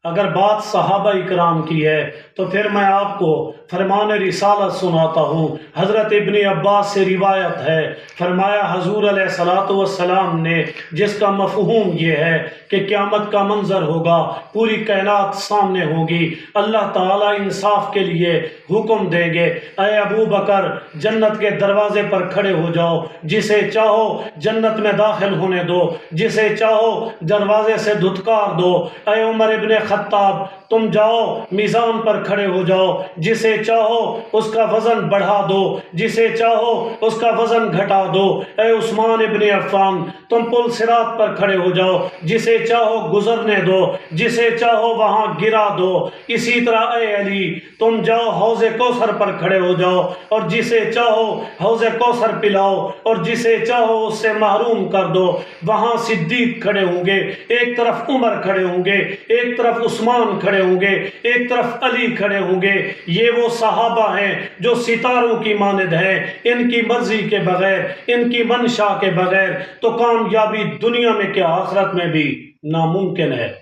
اگر بات صحابہ اکرام کی ہے تو پھر میں آپ کو فرمان رسالت سناتا ہوں۔ حضرت ابن عباس سے روایت ہے، فرمایا حضور علیہ الصلاۃ والسلام نے، جس کا مفہوم یہ ہے کہ قیامت کا منظر ہوگا، پوری کائنات سامنے ہوگی، اللہ تعالیٰ انصاف کے لیے حکم دیں گے، اے ابو بکر جنت کے دروازے پر کھڑے ہو جاؤ، جسے چاہو جنت میں داخل ہونے دو، جسے چاہو دروازے سے دھتکار دو، اے عمر ابن خطاب تم جاؤ میزان پر کھڑے ہو جاؤ، جسے چاہو اس کا وزن بڑھا دو، جسے چاہو اس کا وزن گھٹا دو، اے عثمان ابن عفان تم پل صراط پر کھڑے ہو جاؤ، جسے چاہو گزرنے دو، جسے چاہو وہاں گرا دو، اسی طرح اے علی تم جاؤ حوض کوثر پر کھڑے ہو جاؤ اور جسے چاہو حوض کوثر پلاؤ اور جسے چاہو اس سے محروم کر دو۔ وہاں صدیق کھڑے ہوں گے، ایک طرف عمر کھڑے ہوں گے، ایک طرف عثمان کھڑے ہوں گے، ایک طرف علی کھڑے ہوں گے۔ یہ وہ صحابہ ہیں جو ستاروں کی مانند ہیں، ان کی مرضی کے بغیر، ان کی منشا کے بغیر تو کامیابی دنیا میں کیا آخرت میں بھی ناممکن ہے۔